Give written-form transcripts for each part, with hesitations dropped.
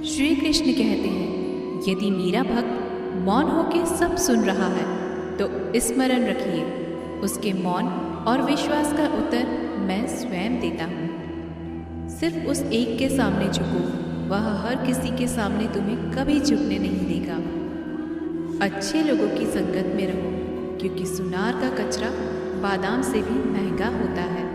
श्री कृष्ण कहते हैं, यदि मेरा भक्त मौन होकर सब सुन रहा है तो स्मरण रखिए, उसके मौन और विश्वास का उत्तर मैं स्वयं देता हूँ। सिर्फ उस एक के सामने झुको, वह हर किसी के सामने तुम्हें कभी झुकने नहीं देगा। अच्छे लोगों की संगत में रहो, क्योंकि सुनार का कचरा बादाम से भी महंगा होता है।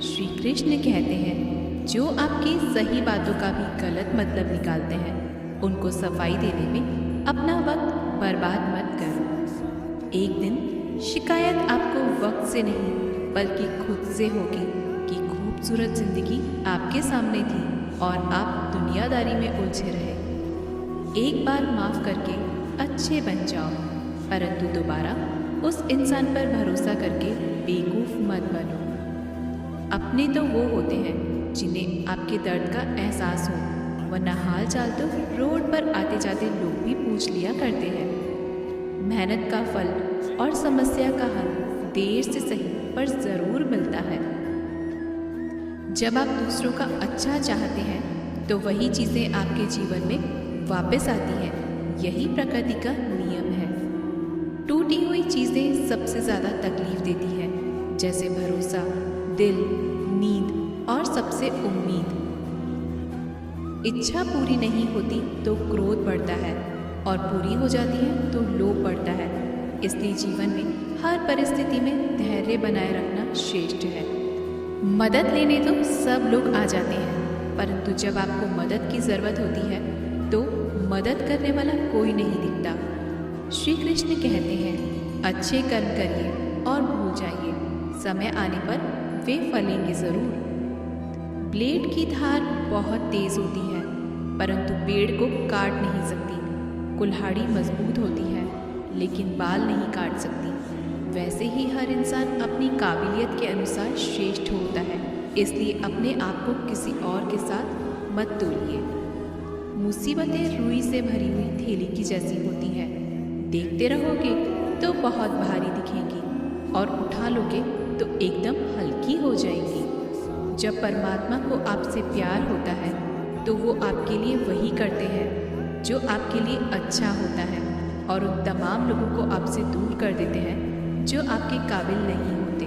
श्री कृष्ण कहते हैं, जो आपकी सही बातों का भी गलत मतलब निकालते हैं, उनको सफाई देने में अपना वक्त बर्बाद मत करो। एक दिन शिकायत आपको वक्त से नहीं बल्कि खुद से होगी कि खूबसूरत जिंदगी आपके सामने थी और आप दुनियादारी में उलझे रहे। एक बार माफ करके अच्छे बन जाओ, परंतु दोबारा उस इंसान पर भरोसा करके बेवकूफ मत बनो। अपने तो वो होते हैं जिन्हें आपके दर्द का एहसास हो, वरना हाल चाल तो रोड पर आते जाते लोग भी पूछ लिया करते हैं। मेहनत का फल और समस्या का हल देर से सही पर ज़रूर मिलता है। जब आप दूसरों का अच्छा चाहते हैं तो वही चीज़ें आपके जीवन में वापस आती हैं। यही प्रकृति का नियम है। टूटी हुई चीज़ें सबसे ज़्यादा तकलीफ देती हैं, जैसे भरोसा, दिल, नींद और सबसे उम्मीद। इच्छा पूरी नहीं होती तो क्रोध बढ़ता है और पूरी हो जाती है तो लोभ बढ़ता है। इसलिए जीवन में हर परिस्थिति में धैर्य बनाए रखना श्रेष्ठ है। मदद लेने तो सब लोग आ जाते हैं, परंतु जब आपको मदद की ज़रूरत होती है तो मदद करने वाला कोई नहीं दिखता। श्री कृष्ण कहते हैं, अच्छे कर्म करिए और भूल जाइए, समय आने पर वे फलेंगे ज़रूर। ब्लेड की धार बहुत तेज होती है, परंतु पेड़ को काट नहीं सकती। कुल्हाड़ी मजबूत होती है, लेकिन बाल नहीं काट सकती। वैसे ही हर इंसान अपनी काबिलियत के अनुसार श्रेष्ठ होता है, इसलिए अपने आप को किसी और के साथ मत तोलिए। मुसीबतें रुई से भरी हुई थैली की जैसी होती हैं। देखते रहोगे तो बहुत भारी दिखेंगी और उठा लोगे तो एकदम हल्की हो जाएंगी। जब परमात्मा को आपसे प्यार होता है तो वो आपके लिए वही करते हैं जो आपके लिए अच्छा होता है, और उन तमाम लोगों को आपसे दूर कर देते हैं जो आपके काबिल नहीं होते।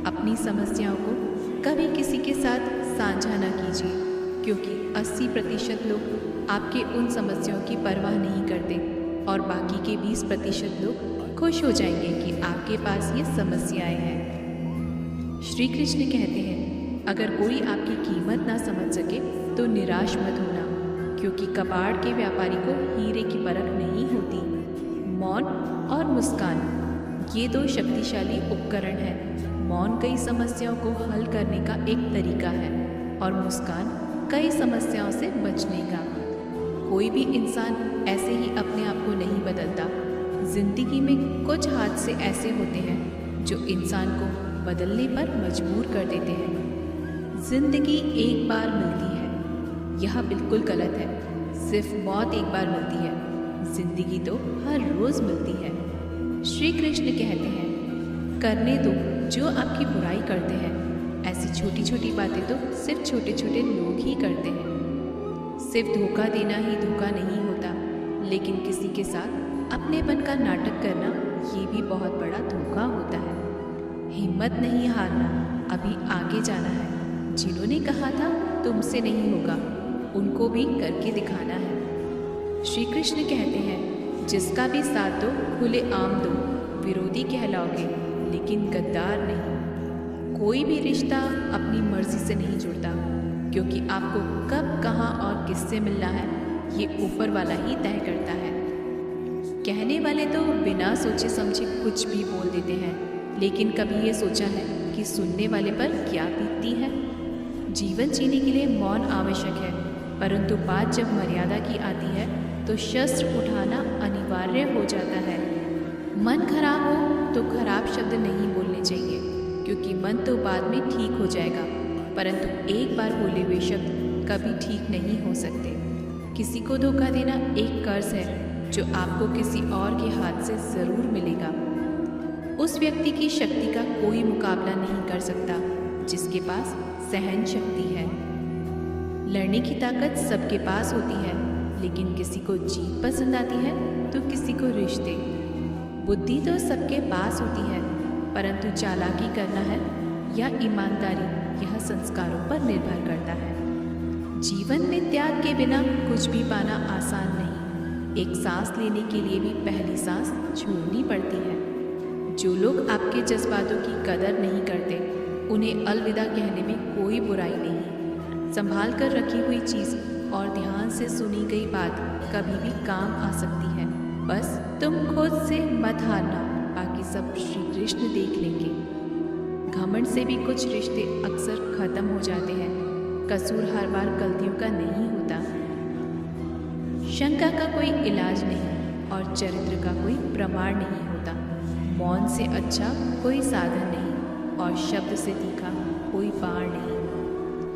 अपनी समस्याओं को कभी किसी के साथ साझा न कीजिए, क्योंकि 80% लोग आपके उन समस्याओं की परवाह नहीं करते और बाकी के 20% लोग खुश हो जाएंगे कि आपके पास ये समस्याएं हैं। श्री कृष्ण कहते हैं, अगर कोई आपकी कीमत ना समझ सके तो निराश मत होना, क्योंकि कबाड़ के व्यापारी को हीरे की परख नहीं होती। मौन और मुस्कान, ये दो शक्तिशाली उपकरण हैं। मौन कई समस्याओं को हल करने का एक तरीका है और मुस्कान कई समस्याओं से बचने का। कोई भी इंसान ऐसे ही अपने आप को नहीं बदलता। जिंदगी में कुछ हादसे ऐसे होते हैं जो इंसान को बदलने पर मजबूर कर देते हैं। जिंदगी एक बार मिलती है, यह बिल्कुल गलत है। सिर्फ मौत एक बार मिलती है, जिंदगी तो हर रोज मिलती है। श्री कृष्ण कहते हैं, करने दो जो आपकी बुराई करते हैं। ऐसी छोटी छोटी बातें तो सिर्फ छोटे छोटे लोग ही करते हैं। सिर्फ धोखा देना ही धोखा नहीं होता, लेकिन किसी के साथ अपनेपन का नाटक करना ये भी बहुत बड़ा धोखा होता है। हिम्मत नहीं हारना, अभी आगे जाना है। जिन्होंने कहा था तुमसे नहीं होगा, उनको भी करके दिखाना है। श्री कृष्ण कहते हैं, जिसका भी साथ दो खुले आम दो, विरोधी कहलाओगे लेकिन गद्दार नहीं। कोई भी रिश्ता अपनी मर्जी से नहीं जुड़ता, क्योंकि आपको कब, कहाँ और किससे मिलना है ये ऊपर वाला ही तय करता है। कहने वाले तो बिना सोचे समझे कुछ भी बोल देते हैं, लेकिन कभी ये सोचा है कि सुनने वाले पर क्या बीतती है। जीवन जीने के लिए मौन आवश्यक है, परंतु बात जब मर्यादा की आती है तो शस्त्र उठाना अनिवार्य हो जाता है। मन खराब हो तो खराब शब्द नहीं बोलने चाहिए, क्योंकि मन तो बाद में ठीक हो जाएगा, परंतु एक बार बोले हुए शब्द कभी ठीक नहीं हो सकते। किसी को धोखा देना एक कर्ज है जो आपको किसी और के हाथ से ज़रूर मिलेगा। उस व्यक्ति की शक्ति का कोई मुकाबला नहीं कर सकता जिसके पास सहन शक्ति है। लड़ने की ताकत सबके पास होती है, लेकिन किसी को जीत पसंद आती है तो किसी को रिश्ते। बुद्धि तो सबके पास होती है, परंतु चालाकी करना है या ईमानदारी, यह संस्कारों पर निर्भर करता है। जीवन में त्याग के बिना कुछ भी पाना आसान नहीं। एक सांस लेने के लिए भी पहली सांस छोड़नी पड़ती है। जो लोग आपके जज्बातों की कदर नहीं करते, उन्हें अलविदा कहने में कोई बुराई नहीं। संभाल कर रखी हुई चीज़ और ध्यान से सुनी गई बात कभी भी काम आ सकती है। बस तुम खुद से मत हारना, बाकी सब श्री कृष्ण देख लेंगे। घमंड से भी कुछ रिश्ते अक्सर खत्म हो जाते हैं। कसूर हर बार गलतियों का नहीं होता। शंका का कोई इलाज नहीं और चरित्र का कोई प्रमाण नहीं होता। मौन से अच्छा कोई साधन नहीं और शब्द से तीखा कोई बाण नहीं।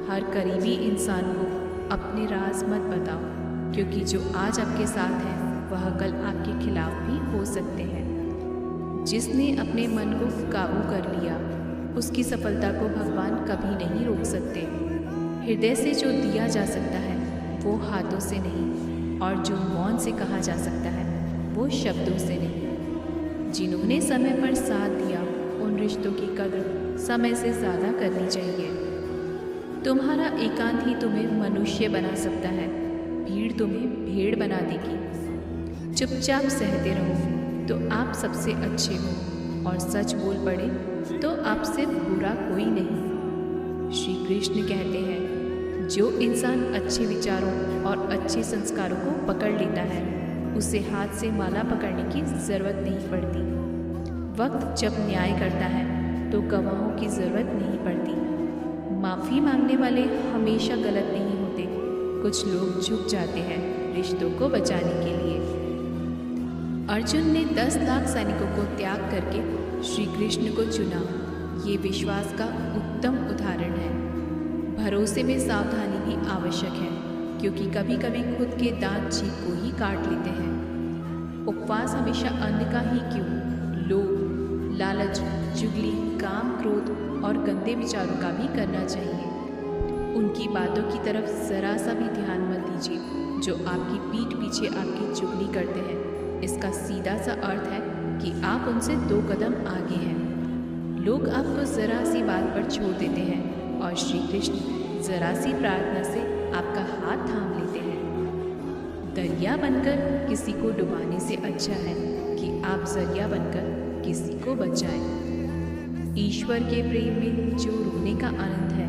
हर करीबी इंसान को अपने राज मत बताओ, क्योंकि जो आज आपके साथ है वह कल आपके खिलाफ भी हो सकते हैं। जिसने अपने मन को काबू कर लिया, उसकी सफलता को भगवान कभी नहीं रोक सकते। हृदय से जो दिया जा सकता है वो हाथों से नहीं, और जो मौन से कहा जा सकता है वो शब्दों से नहीं। जिन्होंने समय पर साथ दिया, उन रिश्तों की कदर समय से ज़्यादा करनी चाहिए। तुम्हारा एकांत ही तुम्हें मनुष्य बना सकता है, भीड़ तुम्हें भेड़ बना देगी। चुपचाप सहते रहो तो आप सबसे अच्छे हो, और सच बोल पड़े तो आपसे बुरा कोई नहीं। श्री कृष्ण कहते हैं, जो इंसान अच्छे विचारों और अच्छे संस्कारों को पकड़ लेता है, उसे हाथ से माला पकड़ने की ज़रूरत नहीं पड़ती। वक्त जब न्याय करता है तो गवाहों की ज़रूरत नहीं पड़ती। माफ़ी मांगने वाले हमेशा गलत नहीं होते। कुछ लोग झुक जाते हैं रिश्तों को बचाने के लिए। अर्जुन ने 10 लाख सैनिकों को त्याग करके श्री कृष्ण को चुना। ये विश्वास का उत्तम उदाहरण है। भरोसे में सावधानी भी आवश्यक है, क्योंकि कभी कभी खुद के दांत जीभ को ही काट लेते हैं। उपवास हमेशा अन्न का ही क्यों, लोभ, लालच, चुगली, काम, क्रोध और गंदे विचारों का भी करना चाहिए। उनकी बातों की तरफ ज़रा सा भी ध्यान मत दीजिए, जो आपकी पीठ पीछे आपकी चुगली करते हैं। इसका सीधा सा अर्थ है कि आप उनसे 2 कदम आगे हैं। लोग आपको ज़रा सी बात पर छोड़ देते हैं और श्री कृष्ण ज़रा सी प्रार्थना से आपका हाथ थाम लेते हैं। दरिया बनकर किसी को डुबाने से अच्छा है कि आप जरिया बनकर किसी को बचाएं। ईश्वर के प्रेम में जो रोने का आनंद है,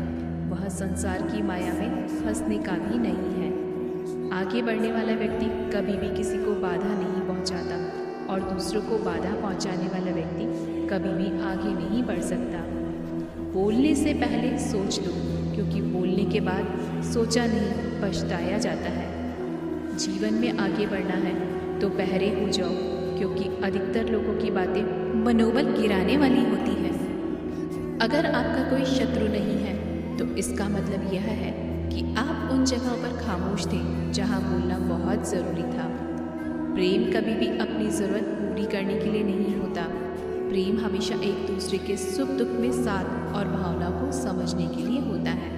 वह संसार की माया में फंसने का भी नहीं है। आगे बढ़ने वाला व्यक्ति कभी भी किसी को बाधा नहीं पहुंचाता, और दूसरों को बाधा पहुंचाने वाला व्यक्ति कभी भी आगे नहीं बढ़ सकता। बोलने से पहले सोच लो, क्योंकि बोलने के बाद सोचा नहीं पछताया जाता है। जीवन में आगे बढ़ना है तो पहरे हो जाओ, क्योंकि अधिकतर लोगों की बातें मनोबल गिराने वाली होती है। अगर आपका कोई शत्रु नहीं है तो इसका मतलब यह है कि आप उन जगहों पर खामोश थे जहां बोलना बहुत ज़रूरी था। प्रेम कभी भी अपनी ज़रूरत पूरी करने के लिए नहीं होता। प्रेम हमेशा एक दूसरे के सुख दुख में साथ और भावनाओं को समझने के लिए होता है।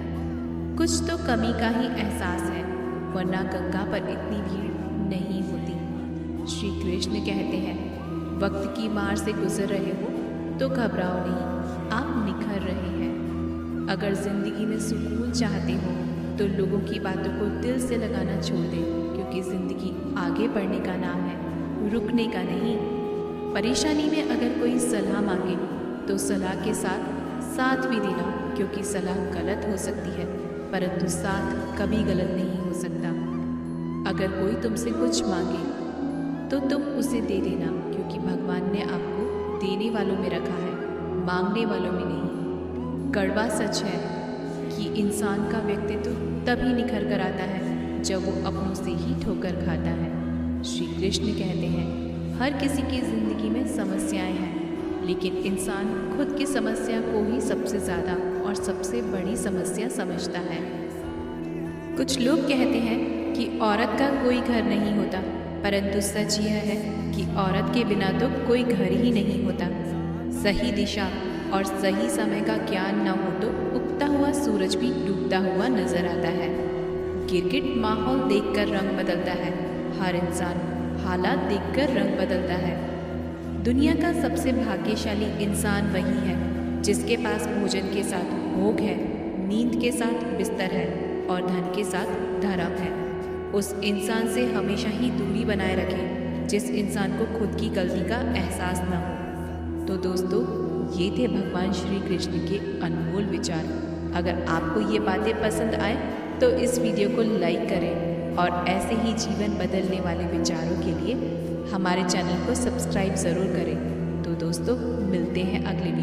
कुछ तो कमी का ही एहसास है, वरना गंगा पर इतनी भीड़ नहीं होती। श्री कृष्ण कहते हैं, वक्त की मार से गुजर रहे हो तो घबराओ नहीं, आप निखर रहे हैं। अगर ज़िंदगी में सुकून चाहते हो तो लोगों की बातों को दिल से लगाना छोड़ दें, क्योंकि ज़िंदगी आगे बढ़ने का नाम है, रुकने का नहीं। परेशानी में अगर कोई सलाह मांगे तो सलाह के साथ साथ भी देना, क्योंकि सलाह गलत हो सकती है परंतु साथ कभी गलत नहीं हो सकता। अगर कोई तुमसे कुछ मांगे तो तुम उसे दे देना, क्योंकि भगवान ने आपको देने वालों में रखा है, मांगने वालों में नहीं। कड़वा सच है कि इंसान का व्यक्तित्व तभी निखर कर आता है जब वो अपनों से ही ठोकर खाता है। श्री कृष्ण कहते हैं, हर किसी की ज़िंदगी में समस्याएं हैं, लेकिन इंसान खुद की समस्या को ही सबसे ज़्यादा और सबसे बड़ी समस्या समझता है। कुछ लोग कहते हैं कि औरत का कोई घर नहीं होता, परंतु सच यह है कि औरत के बिना तो कोई घर ही नहीं होता। सही दिशा और सही समय का ज्ञान न हो तो उगता हुआ सूरज भी डूबता हुआ नजर आता है। गिरगिट माहौल देखकर रंग बदलता है, हर इंसान हालात देखकर रंग बदलता है। दुनिया का सबसे भाग्यशाली इंसान वही है जिसके पास भोजन के साथ भोग है, नींद के साथ बिस्तर है और धन के साथ धर्म है। उस इंसान से हमेशा ही दूरी बनाए रखें जिस इंसान को खुद की गलती का एहसास न हो। तो दोस्तों, ये थे भगवान श्री कृष्ण के अनमोल विचार। अगर आपको ये बातें पसंद आए तो इस वीडियो को लाइक करें और ऐसे ही जीवन बदलने वाले विचारों के लिए हमारे चैनल को सब्सक्राइब ज़रूर करें। तो दोस्तों, मिलते हैं अगले वीडियो।